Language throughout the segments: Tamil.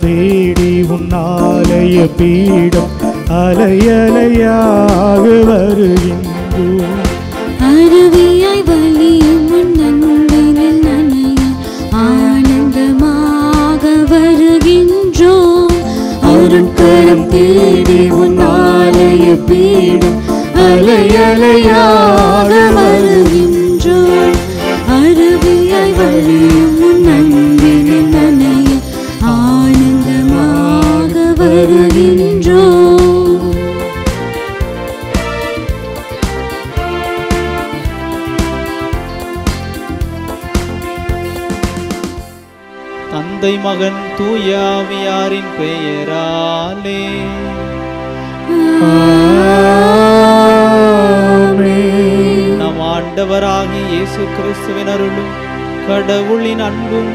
தேடி உன்னாலய பீடம் அலையலையாக வருகின்றோம். அருவியாய் வலியும் நன்பினில் நனைய ஆனந்தமாக வருகின்றோம். அருட்கரம் தேடி உன்னாலய பீடம் அலையலையாக வருகின்றோம். அருவியாய் வலியும் நன்பினில் நனைய ஆனந்தமாக வருகின்றோம். தந்தை மகன் தூய ஆவியாரின் பெயராலே நம் ஆண்டவராகிய இயேசு கிறிஸ்துவின் அருளும் கடவுளின் அன்பும்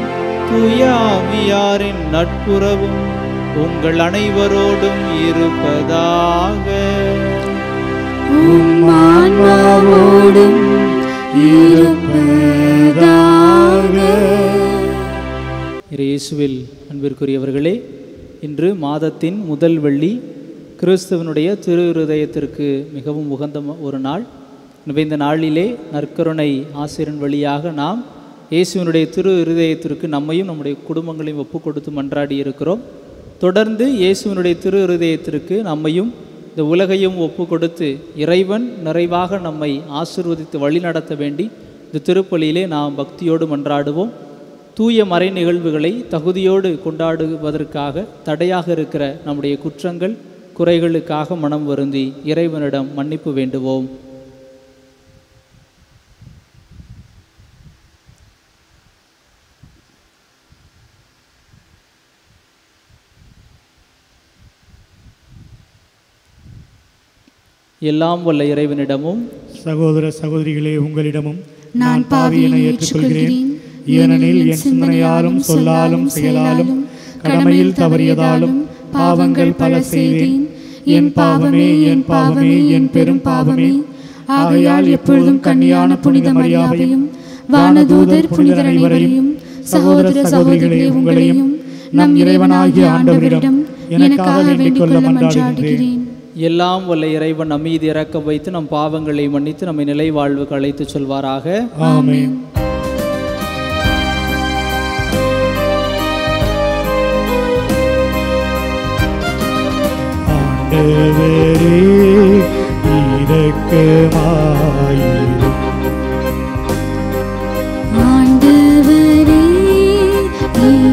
தூய ஆவியாரின் நட்புறவும் உங்கள் அனைவரோடும் இருப்பதாக. உம் ஆன்மாவோடும் இருப்பதாக. இயேசுவில் அன்பிற்குரியவர்களே, இன்று மாதத்தின் முதல் வெள்ளி, கிறிஸ்துவனுடைய திரு இருதயத்திற்கு மிகவும் உகந்த ஒரு நாள். இந்த நாளிலே நற்கருணை ஆசிரியன் வழியாக நாம் இயேசுவினுடைய திரு இருதயத்திற்கு நம்மையும் நம்முடைய குடும்பங்களையும் ஒப்பு கொடுத்து மன்றாடி இருக்கிறோம். தொடர்ந்து இயேசுவினுடைய திரு இருதயத்திற்கு நம்மையும் இந்த உலகையும் ஒப்பு கொடுத்து இறைவன் நிறைவாக நம்மை ஆசீர்வதித்து வழி நடத்த வேண்டி இந்த திருப்பலியிலே நாம் பக்தியோடு மன்றாடுவோம். தூய மறை நிகழ்வுகளை தகுதியோடு கொண்டாடுவதற்காக தடையாக இருக்கிற நம்முடைய குற்றங்கள் குறைகளுக்காக மனம் வருந்தி இறைவனிடம் மன்னிப்பு வேண்டுவோம். எல்லாம் வல்ல இறைவனிடமும் சகோதர சகோதரிகளே உங்களிடமும் நான் பாவியை ஏற்றுக்கொள்கிறேன். ஏனெனில் என் சிந்தனையாலும் சொல்லாலும் செயலாலும் கடமையில் தவறியதாலும் பாவங்கள் பல செய்தேன். என் பாவமே என் பாவமே என் பெரும் பாவமே. ஆகையால் எப்பொழுதும் கன்னியான புனித மரியாதையும் வானதூதர் புனிதர் அனைவரையும் சகோதர சகோதரிகளே உங்களையும் நம் இறைவனாகிய ஆண்டவரிடம் எனக்காக வேண்டிக் கொள்ள மன்றாடுகிறேன். எல்லாம் வல்ல இறைவன் நம் மீது இரக்கம் வைத்து நம் பாவங்களை மன்னித்து நம்மை நிலை வாழ்வுக்கு அழைத்து சொல்வாராக. ஆமென். ஆண்டவரே இரக்கமாயிரும். ஆண்டவரே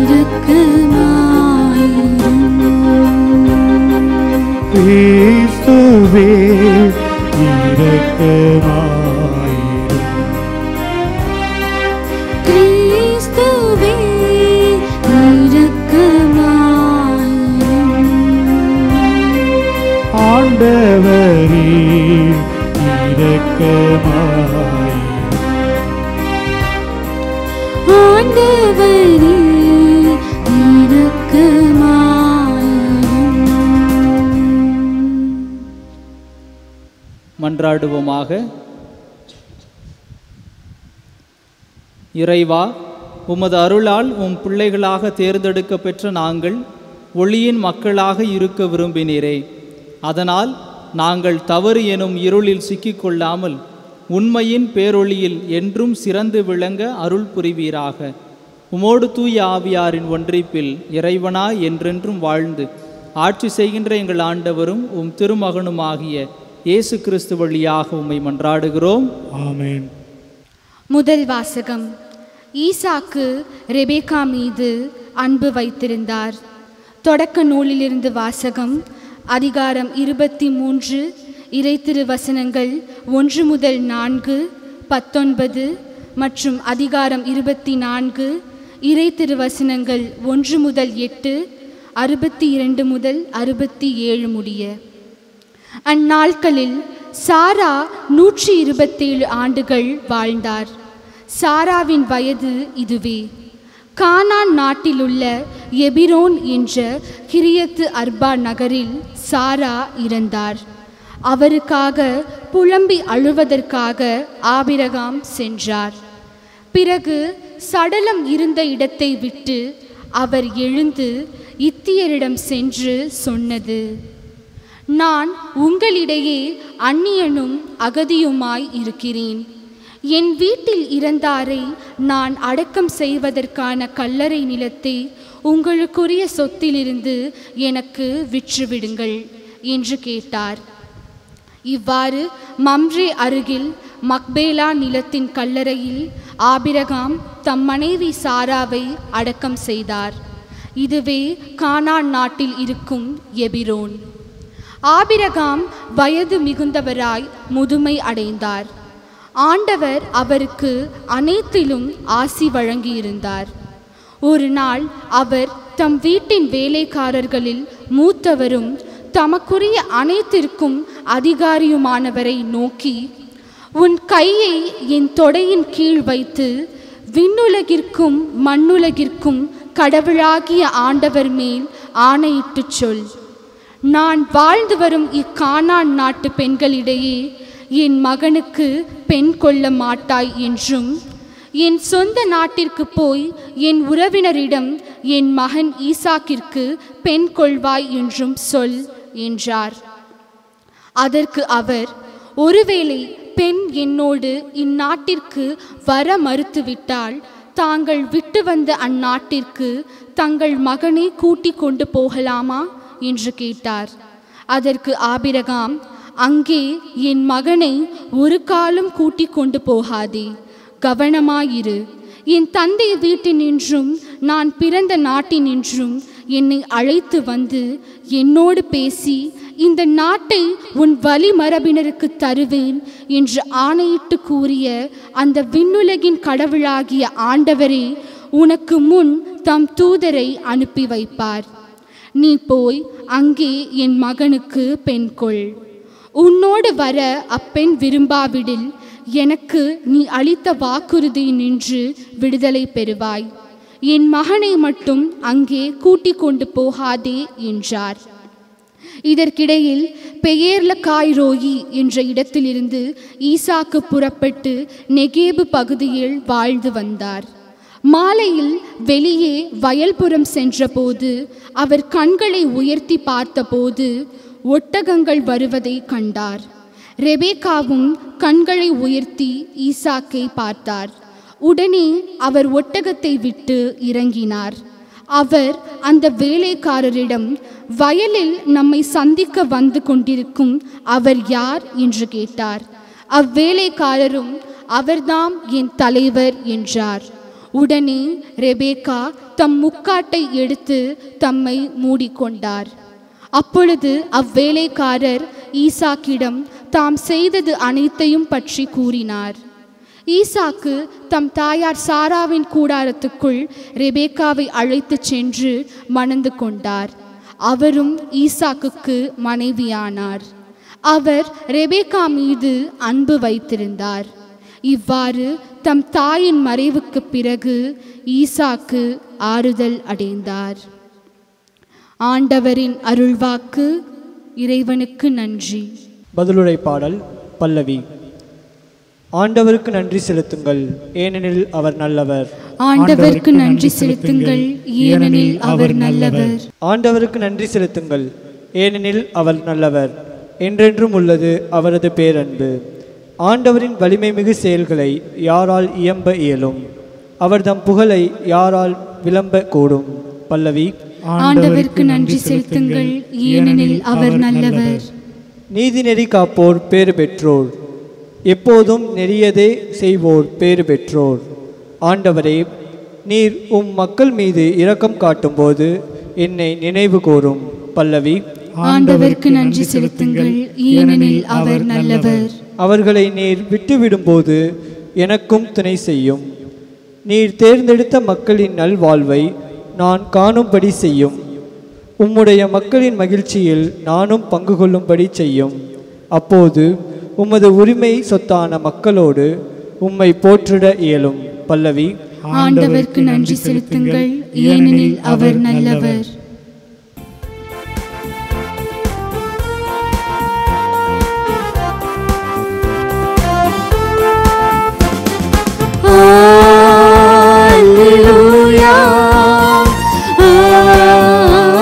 இரக்கமாயிரும். கிறிஸ்துவே இரக்கமாயிரும். கிறிஸ்துவே இரக்கமாயிரும். ஆண்டவரே இரக்கமாயிரும். ஆண்டவரே மன்றாடுவோமாக. இறைவா, உமது அருளால் உம் பிள்ளைகளாக தேர்ந்தெடுக்க பெற்ற நாங்கள் ஒளியின் மக்களாக இருக்க விரும்பினீரே. அதனால் நாங்கள் தவறு எனும் இருளில் சிக்கிக்கொள்ளாமல் உண்மையின் பேரொளியில் என்றும் சிறந்து விளங்க அருள் புரிவீராக. உமோடு தூய ஆவியாரின் ஒன்றிப்பில் இறைவனா என்றென்றும் வாழ்ந்து ஆட்சி செய்கின்ற எங்கள் ஆண்டவரும் உம் திருமகனுமாகிய இயேசு கிறிஸ்து வழியாக உம்மை மன்றாடுகிறோம். ஆமென். முதல் வாசகம். ஈசாக்கு ரெபேக்கா மீது அன்பு வைத்திருந்தார். தொடக்க நூலிலிருந்து வாசகம். அதிகாரம் 23 இறை திருவசனங்கள் 1 முதல் 4, 19 மற்றும் அதிகாரம் 24 இறை திருவசனங்கள் 1 முதல் 8, 62 முதல் 67 முடிய. அந்நாட்களில் சாரா 127 ஆண்டுகள் வாழ்ந்தார். சாராவின் வயது இதுவே. கானான் நாட்டிலுள்ள எபிரோன் என்ற கிரியத்து அர்பா நகரில் சாரா இறந்தார். அவருக்காக புலம்பி அழுவதற்காக ஆபிரகாம் சென்றார். பிறகு சடலம் இருந்த இடத்தை விட்டு அவர் எழுந்து இத்தியரிடம் சென்று சொன்னது, நான் உங்களிடையே அந்நியனும் அகதியுமாய் இருக்கிறேன். என் வீட்டில் இறந்தாரை நான் அடக்கம் செய்வதற்கான கல்லறை நிலத்தை உங்களுக்குரிய சொத்திலிருந்து எனக்கு விற்றுவிடுங்கள் என்று கேட்டார். இவ்வாறு மம்ரே அருகில் மக்பேலா நிலத்தின் கல்லறையில் ஆபிரகாம் தம் மனைவி சாராவை அடக்கம் செய்தார். இதுவே கானான் நாட்டில் இருக்கும் எபிரோன். ஆபிரகாம் வயது மிகுந்தவராய் முதுமை அடைந்தார். ஆண்டவர் அவருக்கு அனைத்திலும் ஆசி வழங்கியிருந்தார். ஒரு நாள் அவர் தம் வீட்டின் வேலைக்காரர்களில் மூத்தவரும் தமக்குரிய அனைத்திற்கும் அதிகாரியுமானவரை நோக்கி, உன் கையை என் தொடையின் கீழ் வைத்து விண்ணுலகிற்கும் மண்ணுலகிற்கும் கடவுளாகிய ஆண்டவர் மேல் ஆணையிட்டு சொல், நான் வாழ்ந்து வரும் இக்கானான் நாட்டு பெண்களிடையே என் மகனுக்கு பெண் கொள்ள மாட்டாய் என்றும், என் சொந்த நாட்டிற்கு போய் என் உறவினரிடம் என் மகன் ஈசாக்கிற்கு பெண் கொள்வாய் என்றும் சொல் என்றார். அதற்கு அவர், ஒருவேளை பெண் என்னோடு இந்நாட்டிற்கு வர மறுத்துவிட்டால் தாங்கள் விட்டு வந்த அந்நாட்டிற்கு தங்கள் மகனை கூட்டிக் கொண்டு போகலாமா என்று கேட்டார். அதற்கு ஆபிரகாம், அங்கே என் மகனை ஒரு காலம் கூட்டிக் கொண்டு போகாதே, கவனமாயிரு. என் தந்தை வீட்டினின்றும் நான் பிறந்த நாட்டினின்றும் என்னை அழைத்து வந்து என்னோடு பேசி இந்த நாட்டை உன் வழிமரபினருக்கு தருவேன் என்று ஆணையிட்டு கூறிய அந்த விண்ணுலகின் கடவுளாகிய ஆண்டவரே உனக்கு முன் தம் தூதரை அனுப்பி வைப்பார். நீ போய் அங்கே என் மகனுக்கு பெண் கொள். உன்னோடு வர அப்பெண் விரும்பாவிடில் எனக்கு நீ அளித்த வாக்குறுதி நின்று விடுதலை பெறுவாய். என் மகனை மட்டும் அங்கே கூட்டிக் கொண்டு போகாதே என்றார். இதற்கிடையில் பெயேர்லகாய்ரோயி என்ற இடத்திலிருந்து ஈசாக்கு புறப்பட்டு நெகேபு பகுதியில் வாழ்ந்து வந்தார். மாலையில் வெளியே வயல்புறம் சென்றபோது அவர் கண்களை உயர்த்தி பார்த்தபோது ஒட்டகங்கள் வருவதை கண்டார். ரெபேக்காவும் கண்களை உயர்த்தி ஈசாக்கை பார்த்தார். உடனே அவர் ஒட்டகத்தை விட்டு இறங்கினார். அவர் அந்த வேலைக்காரரிடம், வயலில் நம்மை சந்திக்க வந்து கொண்டிருக்கும் அவர் யார் என்று கேட்டார். அவ்வேலைக்காரரும், அவர்தாம் என் தலைவர் என்றார். உடனே ரெபேக்கா தம் முக்காட்டை எடுத்து தம்மை மூடிக்கொண்டார். அப்பொழுது அவ்வேலைக்காரர் ஈசாக்கிடம் தாம் செய்தது அனைத்தையும் பற்றி கூறினார். ஈசாக்கு தம் தாயார் சாராவின் கூடாரத்துக்குள் ரெபேக்காவை அழைத்து சென்று மணந்து கொண்டார். அவரும் ஈசாக்குக்கு மனைவியானார். அவர் ரெபேக்கா மீது அன்பு வைத்திருந்தார். இவ்வாறு தம் தாயின் மறைவுக்கு பிறகு ஈசாக்கு ஆறுதல் அடைந்தார். ஆண்டவரின் அருள்வாக்கு. இறைவனுக்கு நன்றி. பதிலுரை பாடல் பல்லவி. ஆண்டவருக்கு நன்றி செலுத்துங்கள், ஏனெனில் அவர் நல்லவர். ஆண்டவருக்கு நன்றி செலுத்துங்கள், ஏனெனில் அவர் நல்லவர். ஆண்டவருக்கு நன்றி செலுத்துங்கள், ஏனெனில் அவர் நல்லவர். என்றென்றும் உள்ளது அவரது பேரன்பு. ஆண்டவரின் வலிமை மிகு செயல்களை யாரால் இயம்ப இயலும்? அவர் தம் புகழை யாரால் விளம்ப கூடும்? பல்லவி. ஆண்டவருக்கு நன்றி செலுத்துங்கள், ஏனெனில் அவர் நல்லவர். நீதிநெறி காப்போர் பேறு பெற்றோர், எப்போதும் நெறியதே செய்வோர் பேறு பெற்றோர். ஆண்டவரே, நீர் உம் மக்கள் மீது இரக்கம் காட்டும்போது என்னை நினைவு கூரும். பல்லவி. ஆண்டவருக்கு நன்றி செலுத்துங்கள், ஏனெனில் அவர் நல்லவர். அவர்களை நீர் விட்டுவிடும்போது எனக்கும் துணை செய்யும். நீர் தேர்ந்தெடுத்த மக்களின் நல்வாழ்வை நான் காணும்படி செய்யும். உம்முடைய மக்களின் மகிழ்ச்சியில் நானும் பங்கு கொள்ளும்படி செய்யும். அப்போது உமது உரிமை சொத்தான மக்களோடு உம்மை போற்றிட இயலும். பல்லவி. ஆண்டவருக்கு நன்றி செலுத்துங்கள், ஏனெனில் அவர் நல்லவர். Alleluia, alleluia.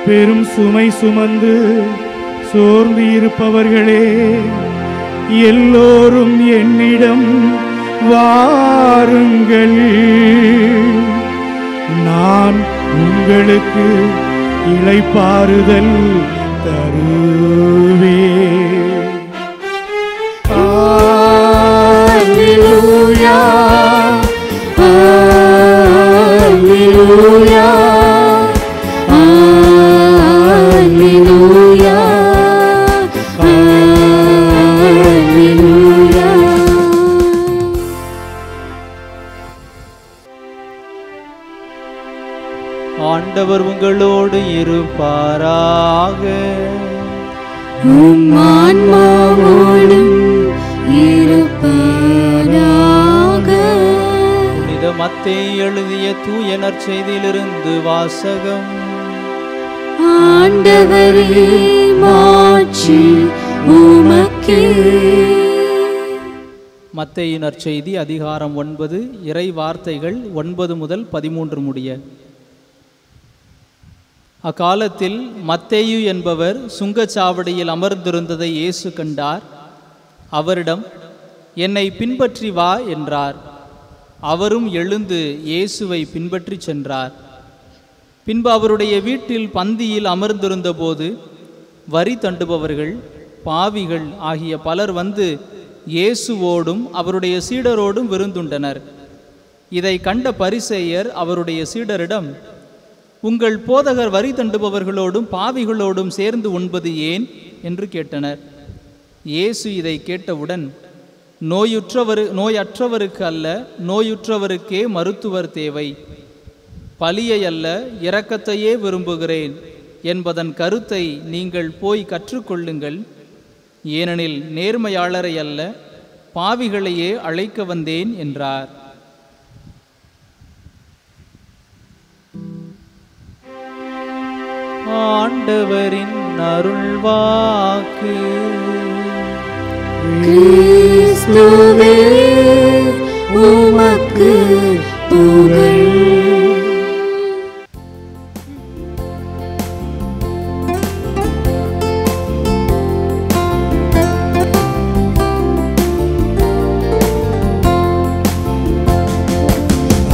பெரும் சுமை சுமந்து சோர்ந்து இருப்பவர்களே, எல்லோரும் என்னிடம் வாருங்கள், நான் உங்களுக்கு இளைப்பாறுதல் தருவேன். அல்லேலூயா, அல்லேலூயா, அல்லேலூயா, அல்லேலூயா. ஆண்டவர் உங்களோடு இருப்பாராக. உம் ஆன்மாவோடும் இருப்பாராக. புனித மத்தேயு எழுதிய தூய நற்செய்தியிலிருந்து வாசகம். ஆண்டவரே, மாட்சி உமக்கே. மத்தேயு நற்செய்தி அதிகாரம் 9, இறை வார்த்தைகள் 9 முதல் 13 முடிய. அக்காலத்தில் மத்தேயு என்பவர் சுங்கச்சாவடியில் அமர்ந்திருந்ததை இயேசு கண்டார். அவரிடம், என்னை பின்பற்றி வா என்றார். அவரும் எழுந்து இயேசுவை பின்பற்றி சென்றார். பின்பு அவருடைய வீட்டில் பந்தியில் அமர்ந்திருந்த போது வரி தண்டுபவர்கள், பாவிகள் ஆகிய பலர் வந்து இயேசுவோடும் அவருடைய சீடரோடும் விருந்துண்டனர். இதை கண்ட பரிசேயர் அவருடைய சீடரிடம், உங்கள் போதகர் வரி தண்டுபவர்களோடும் பாவிகளோடும் சேர்ந்து உண்பது ஏன் என்று கேட்டனர். இயேசு இதை கேட்டவுடன், நோயற்றவருக்கு அல்ல, நோயுற்றவருக்கே மருத்துவர் தேவை. பலியை அல்ல, இரக்கத்தையே விரும்புகிறேன் என்பதன் கருத்தை நீங்கள் போய் கற்றுக்கொள்ளுங்கள். ஏனெனில் நேர்மையாளரை அல்ல, பாவிகளையே அழைக்க வந்தேன் என்றார். ஆண்டவரின் அருள்வாக்கு. கிறிஸ்துவே, உமக்கு புகழ்.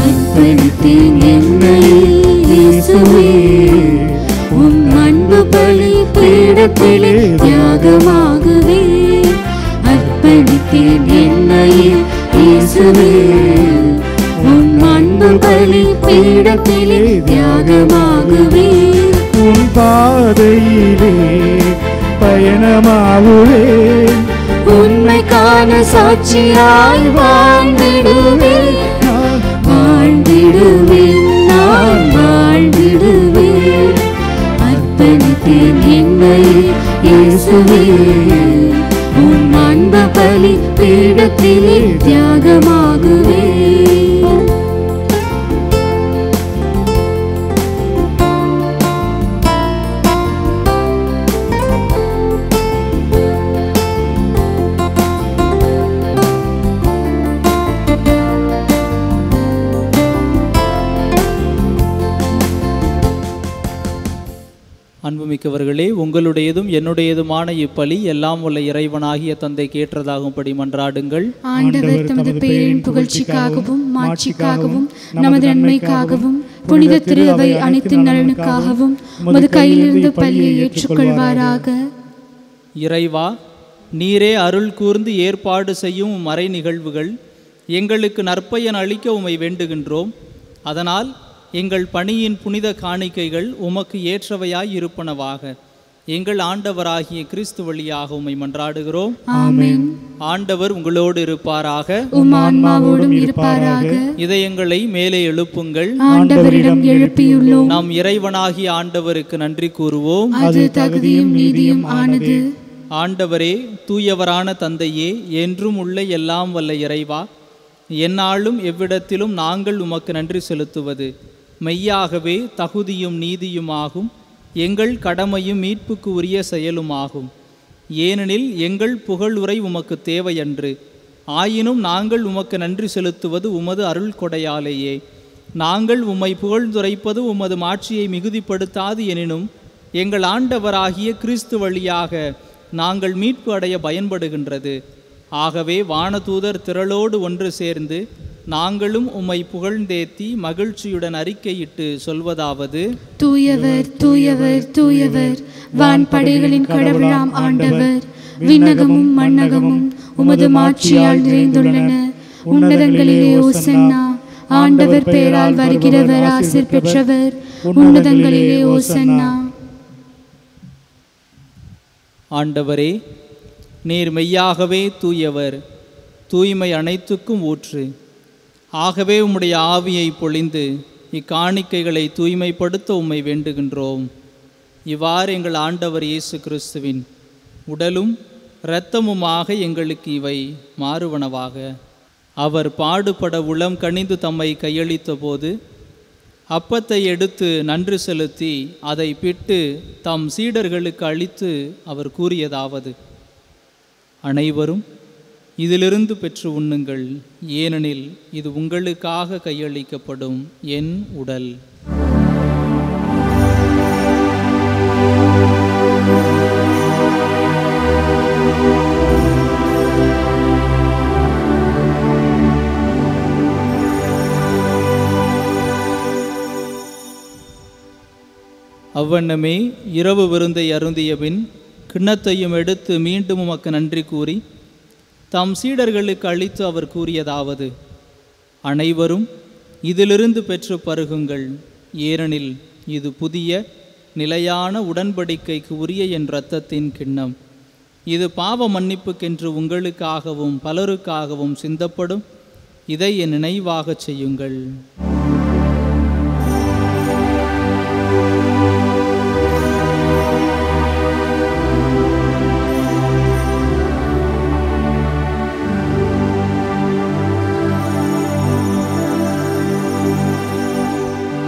அர்ப்பணித்தேன் என்னை இயேசுவே, உம் அன்பு பலி பீடத்திலே தியாகமாகவே. அர்ப்பணித்தேன் என்னை இயேசுவே, உம் அன்பு பலி பீடத்திலே தியாகமாகவே. உன் பாதையிலே பயணமாகுவேன், உண்மைக்கான சாட்சியாய் வாழ்ந்திடுவேன், வாழ்ந்திடுவேன், நான் வாழ்ந்திடுவேன். அர்ப்பணித்தேன் என்னை இயேசுவே, உம் அன்பு பலி பீடத்திலே தியாகமாகுவே. அன்புமிக்கவர்களே, உங்களுடையதும் என்னுடையதுமான இப்பலி எல்லாம் உள்ள இறைவனாகிய தந்தை கேற்றதாகும்படி மன்றாடுங்கள். ஆண்டவர் தமது பெயரின் புகழ்ச்சிக்காகவும் மாட்சிக்காகவும் நமது நன்மைக்காகவும் புனித திரு அவை அனைத்தின் நலனுக்காகவும் உமது கையிலிருந்து பலியை ஏற்றுக்கொள்வாராக. இறைவா, நீரே அருள் கூர்ந்து ஏற்பாடு செய்யும் மறை நிகழ்வுகள் எங்களுக்கு நற்பயன் அளிக்க உம்மை வேண்டுகின்றோம். அதனால் எங்கள் பணியின் புனித காணிக்கைகள் உமக்கு ஏற்றவையாய் இருப்பனவாக. எங்கள் ஆண்டவராகிய கிறிஸ்து வழியாக உம்மை மன்றாடுகிறோம். ஆமென். ஆண்டவர் உங்களோடு இருப்பாராக. உம் ஆன்மாவோடும் இருப்பாராக. இதயங்களை மேலே எழுப்புங்கள். ஆண்டவரிடம் எழுப்பியுள்ளோம். நாம் இறைவனாகிய ஆண்டவருக்கு நன்றி கூறுவோம். அது தகுதியும் நீதியும் ஆனது. ஆண்டவரே, தூயவரான தந்தையே, என்றும் உள்ள எல்லாம் வல்ல இறைவா, எந்நாளும் எவ்விடத்திலும் நாங்கள் உமக்கு நன்றி செலுத்துவது மெய்யாகவே தகுதியும் நீதியுமாகும், எங்கள் கடமையும் மீட்புக்கு உரிய செயலுமாகும். ஏனெனில் எங்கள் புகழுரை உமக்கு தேவையன்று, ஆயினும் நாங்கள் உமக்கு நன்றி செலுத்துவது உமது அருள் கொடையாலேயே. நாங்கள் உம்மை புகழ்ந்துரைப்பது உமது மாட்சியை மிகுதிப்படுத்தாது எனினும் எங்கள் ஆண்டவராகிய கிறிஸ்து வழியாக நாங்கள் மீட்பு அடைய பயன்படுகின்றது. ஆகவே வானதூதர் திரளோடு ஒன்று சேர்ந்து நாங்களும் உம்மை புகழ்ந்தேத்தி மகிழ்ச்சியுடன் அறிக்கையிட்டு சொல்வதாவது: தூயவர் தூயவர் தூயவர், வான்படைகளின் கடவுளாம் ஆண்டவர். விண்ணகமும் மண்ணகமும் உமது மாட்சியால் நிறைந்துள்ளன. உன்னதங்களிலே ஓசன்னா. ஆண்டவர் பெயரால் வருகிறவர் ஆசீர் பெற்றவர். உன்னதங்களிலே ஓசன்னா. ஆண்டவரே, நீர் மெய்யாகவே தூயவர், தூய்மை அனைத்துக்கும் ஊற்று. ஆகவே உம்முடைய ஆவியை பொழிந்து இக்காணிக்கைகளை தூய்மைப்படுத்த உம்மை வேண்டுகின்றோம். இவ்வாறு எங்கள் ஆண்டவர் இயேசு கிறிஸ்துவின் உடலும் இரத்தமுமாக எங்களுக்கு இவை மாறுவனவாக. அவர் பாடுபட உளம் கனிந்து தம்மை கையளித்த போது அப்பத்தை எடுத்து நன்றி செலுத்தி அதை பிட்டு தம் சீடர்களுக்கு அளித்து அவர் கூறியதாவது: அனைவரும் இதிலிருந்து பெற்று உண்ணுங்கள், ஏனெனில் இது உங்களுக்காக கையளிக்கப்படும் என் உடல். அவ்வண்ணமே இரவு விருந்தை அருந்திய பின் கிண்ணத்தையும் எடுத்து மீண்டும் உமக்கு நன்றி கூறி தம் சீடர்களுக்கு அளித்து அவர் கூறியதாவது: அனைவரும் இதிலிருந்து பெற்று பருகுங்கள், ஏனெனில் இது புதிய நிலையான உடன்படிக்கைக்கு உரிய என் இரத்தத்தின் கிண்ணம். இது பாவ மன்னிப்புக்கென்று உங்களுக்காகவும் பலருக்காகவும் சிந்தப்படும். இதை என் நினைவாகச் செய்யுங்கள்.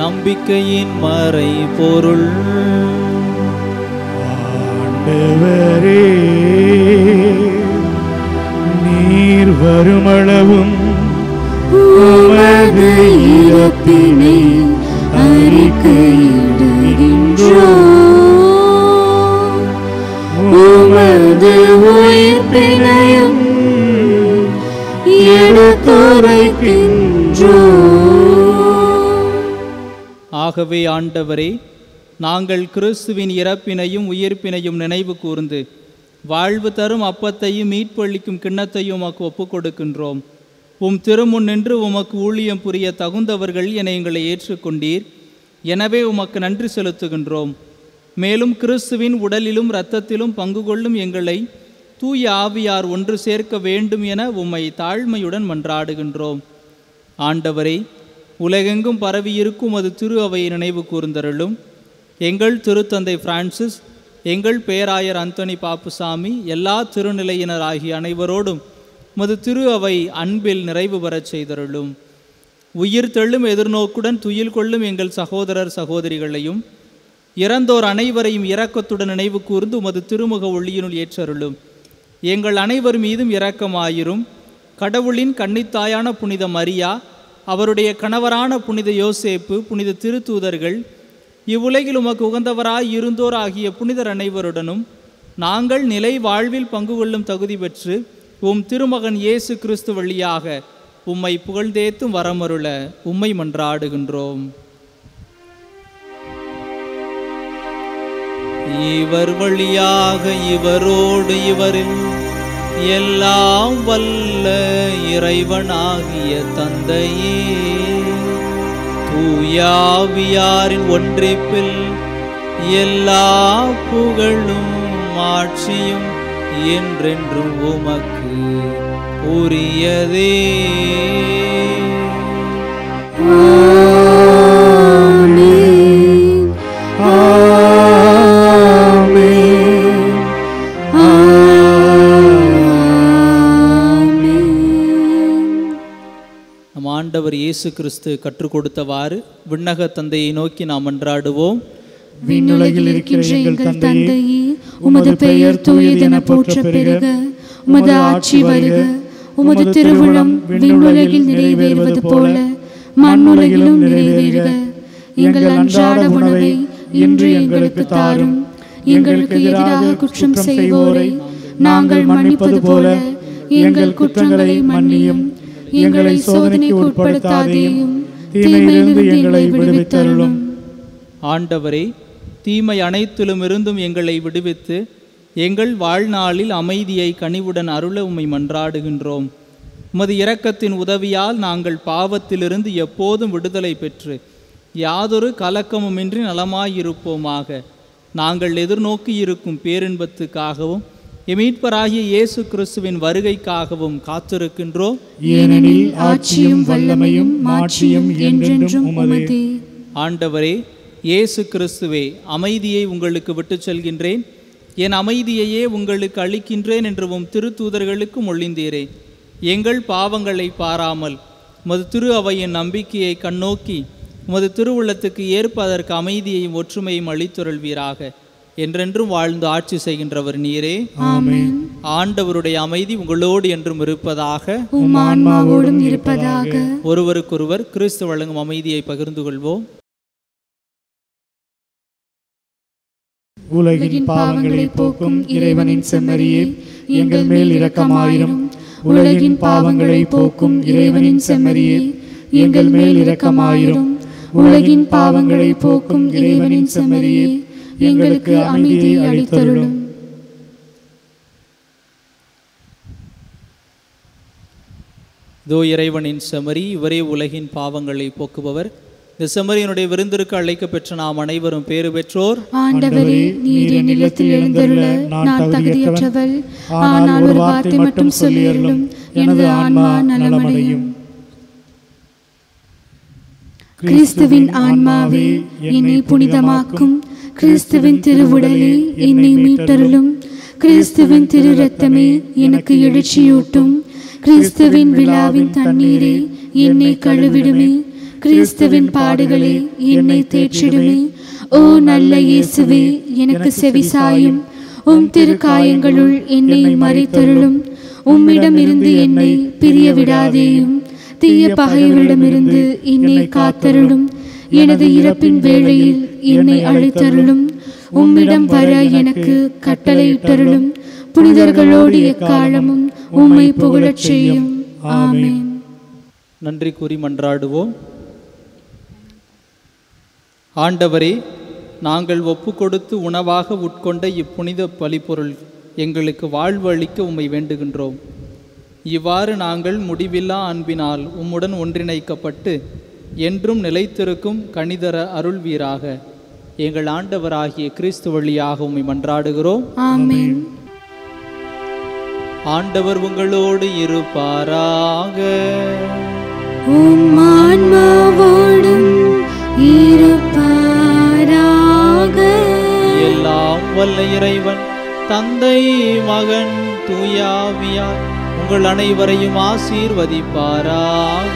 நம்பிக்கையின் மறை பொருள். ஆண்டவரே, நீர் வருமளவும் உமது இறப்பினை அறிக்கையிடுகின்றோம். உமது உயிர்ப்பினையும் எடுத்துரைக்கின்றோம். ஆகவே ஆண்டவரே, நாங்கள் கிறிஸ்துவின் இறப்பினையும் உயிர்ப்பினையும் நினைவு கூர்ந்து வாழ்வு தரும் அப்பத்தையும் மீட்பளிக்கும் கிண்ணத்தையும் உமக்கு ஒப்புக் கொடுக்கின்றோம். உம் திருமுன் நின்று உமக்கு ஊழியம் புரிய தகுந்தவர்கள் என எங்களை ஏற்றுக்கொண்டீர். எனவே உமக்கு நன்றி செலுத்துகின்றோம். மேலும் கிறிஸ்துவின் உடலிலும் இரத்தத்திலும் பங்கு கொள்ளும் எங்களை தூய ஆவியார் ஒன்று சேர்க்க வேண்டும் என உம்மை தாழ்மையுடன் மன்றாடுகின்றோம். ஆண்டவரே, உலகெங்கும் பரவியிருக்கும் அது திரு அவையை நினைவு கூர்ந்தருளும். எங்கள் திருத்தந்தை பிரான்சிஸ், எங்கள் பேராயர் அந்தோனி பாப்புசாமி, எல்லா திருநிலையினர் ஆகிய அனைவரோடும் மது திரு அவை அன்பில் நிறைவு பெறச் செய்தருளும். உயிர் தெள்ளும் எதிர்நோக்குடன் துயில் கொள்ளும் எங்கள் சகோதரர் சகோதரிகளையும் இறந்தோர் அனைவரையும் இரக்கத்துடன் நினைவு கூர்ந்து உமது திருமுக ஒளியினுள் ஏற்றருளும். எங்கள் அனைவர் மீதும் இரக்கமாயிரும். கடவுளின் கன்னித்தாயான புனித மரியா, அவருடைய கணவரான புனித யோசேப்பு, புனித திருத்தூதர்கள், இவ்வுலகில் உமக்கு உகந்தவராய் இருந்தோர் ஆகிய புனிதர் அனைவருடனும் நாங்கள் நிலை வாழ்வில் பங்கு கொள்ளும் தகுதி பெற்று உம் திருமகன் இயேசு கிறிஸ்து வழியாக உம்மை புகழ்ந்தேத்தும் வரமருள உம்மை மன்றாடுகின்றோம். இவர் வழியாக இவரோடு இவரில் எல்லாம் வல்ல இறைவனாகிய தந்தையே, தூயாவியாரின் ஒன்றிப்பில் எல்லா புகழும் ஆட்சியும் என்றென்றும் உமக்கு உரியதே. ஆமென். ஆமென். நம் ஆண்டவர் இயேசு கிறிஸ்து கற்றுக் கொடுத்தவாறு விண்ணக தந்தையை நோக்கி நாம் மன்றாடுவோம். விண்ணுலகில் இருக்கின்ற எங்கள் தந்தையே, உமது பெயர் தூயதென போற்றப் பெறுக. உமது ஆட்சி வருக. உமது திருவுளம் விண்ணுலகில் நிறைவேறுவது போல மண்ணுலகிலும் நிறைவேறுக. எங்கள் அன்றாட உணவை இன்று எங்களுக்கு தாரும். எங்களுக்கு எதிராக குற்றம் செய்வோரை நாங்கள் மன்னிப்பது போல எங்கள் குற்றங்களை மன்னியும். எங்களை சோதனைக்கு உட்படுத்தாதேயும், தீமையிலிருந்து எங்களை விடுவித்தருளும். ஆண்டவரே, தீமை அனைத்திலும் இருந்தும் எங்களை விடுவித்து எங்கள் வாழ்நாளில் அமைதியை கனிவுடன் அருள உம்மை மன்றாடுகின்றோம். உமது இரக்கத்தின் உதவியால் நாங்கள் பாவத்திலிருந்து எப்போதும் விடுதலை பெற்று யாதொரு கலக்கமுமின்றி நலமாயிருப்போமாக. நாங்கள் எதிர்நோக்கி இருக்கும் பேரின்பத்துக்காகவும் மீட்பராகிய இயேசு கிறிஸ்துவின் வருகைக்காகவும் காத்திருக்கின்றோம். ஏனெனில் ஆட்சியும் வல்லமையும் மாட்சியும் என்றென்றும் உமதே. ஆண்டவரே, இயேசு கிறிஸ்துவே, அமைதியை உங்களுக்கு விட்டுச் செல்கின்றேன், என் அமைதியையே உங்களுக்கு அளிக்கின்றேன் என்று உம் திருத்தூதர்களுக்கு மொழிந்தீரே. எங்கள் பாவங்களை பாராமல் உமது திரு அவையின் நம்பிக்கையை கண்ணோக்கி உமது திருவுள்ளத்துக்கு ஏற்ப அதற்கு அமைதியையும் ஒற்றுமையும் அளித்தருள்வீராக. என்றென்றும் வாழ்ந்து ஆட்சி செய்கின்றவர் நீரே. ஆமென். ஆண்டவருடைய அமைதி உங்களோடு என்றும் இருப்பதாக, உம் ஆன்மாவோடும் இருப்பதாக. ஒருவருக்கொருவர் கிறிஸ்து வழங்கும் அமைதியை பகிர்ந்து கொள்வோம். உலகின் பாவங்களை போக்கும் இறைவனின் செம்மறியே, எங்கள் மேல் இரக்கமாயிரும். உலகின் பாவங்களை போக்கும் இறைவனின் செம்மறியே, எங்கள் மேல் இரக்கமாயிரும். உலகின் பாவங்களை போக்கும் இறைவனின் செம்மறியே, எங்களுக்கு அமைதியை அளித்தருளும். இதோ இறைவனின் செம்மறி, இவரே உலகின் பாவங்களை போக்குபவர். இந்த செம்மறியினுடைய விருந்திற்கு அழைக்க பெற்ற நாம் அனைவரும் பேறு பெற்றோர். ஆண்டவரே, நீர் என் இல்லத்தில் எழுந்தருள நான் தகுதியற்றவள். ஆனால் ஒரு வார்த்தை மட்டும் சொல்லியருளும், எனது ஆன்மா நலமடையும். கிறிஸ்துவின் ஆன்மாவே, என்னை புனிதமாக்கும். கிறிஸ்துவின் திருவுடலே, என்னை மீட்டருளும். கிறிஸ்துவின் திரு இரத்தமே, எனக்கு எழுச்சியூட்டும். கிறிஸ்துவின் விழாவின் தண்ணீரே, என்னை கழுவிடுமே. கிறிஸ்துவின் பாடுகளே, என்னை தேற்றிடுமே. ஓ நல்ல இயேசுவே, எனக்கு செவிசாயும். உம் திருக்காயங்களுள் என்னை மறைத்தருளும். உம்மிடமிருந்து என்னை பிரிய விடாதேயும். தீய பகைவரிடமிருந்து என்னை காத்தருளும். எனது இறப்பின் வேளையில் என்னை அழைத்தருளும். உம்மிடம் வர எனக்கு கட்டளையிட்டருளும். புனிதர்களோடு எக்காலமும் உம்மை புகழச் செய்யும். ஆமென். நன்றி கூறி மன்றாடுவோம். ஆண்டவரே, நாங்கள் ஒப்பு கொடுத்து உணவாக உட்கொண்ட இப்புனித பலிப்பொருள் எங்களுக்கு வாழ்வு அளிக்க உம்மை வேண்டுகின்றோம். இவ்வாறு நாங்கள் முடிவில்லா அன்பினால் உம்முடன் ஒன்றிணைக்கப்பட்டு என்றும் நிலைத்திருக்கும் கனிதர அருள்வீராக. எங்கள் ஆண்டவராகிய கிறிஸ்து வழியாக உம்மை மன்றாடுகிறோம். ஆமென். ஆண்டவர் உங்களோடு இருப்பாராக. உம் ஆன்மாவோடும் இருப்பாராக. எல்லாம் வல்ல இறைவன் தந்தை, மகன், தூயாவியார் உங்கள் அனைவரையும் ஆசீர்வதிப்பாராக.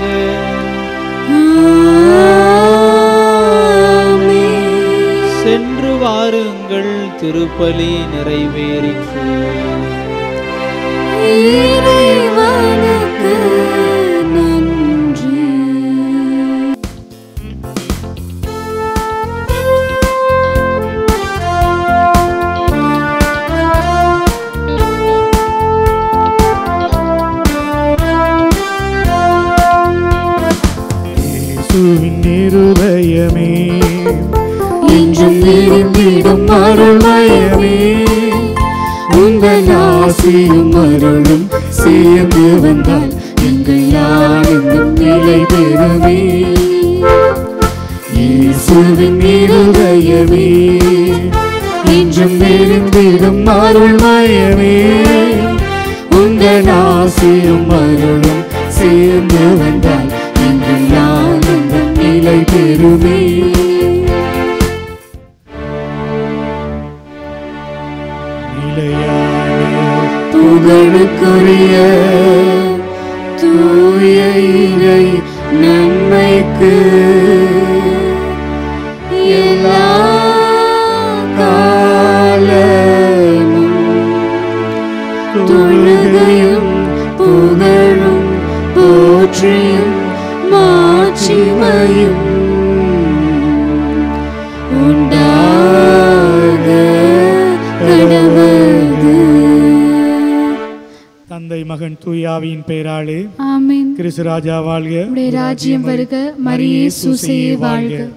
சென்று வாருங்கள், திருப்பலி நிறைவேறிற்று. இறைவனுக்கு நன்றி. இயேசுவின் இருதயமே, என்றும் விரும்பிடும் அருள்மயமே, உங்கள் ஆசியும் அருளும் சேர்ந்து வந்தால் எங்கள் ஆனந்தம் நிலை பெறுமே. இயேசுவின் இருதயமே, என்றும் விரும்பிடும் அருள்மயமே, உங்கள் ஆசியும் அருளும் சேர்ந்து வந்தால் எங்கள் ஆனந்தம் நிலை பெறுமே. புகழுக்குரிய தூய இறை நன்மைக்கு எல்லா காலமும் தொழுகையும் புகழும் போற்றியும் மாட்சிமையும் உண்டா மகன் தூயாவியின் பெயராலே ஆமென். கிறிஸ்து ராஜா வாழ்க. உம்முடைய ராஜ்யம் வருக. மரியே சூசையே வாழ்க.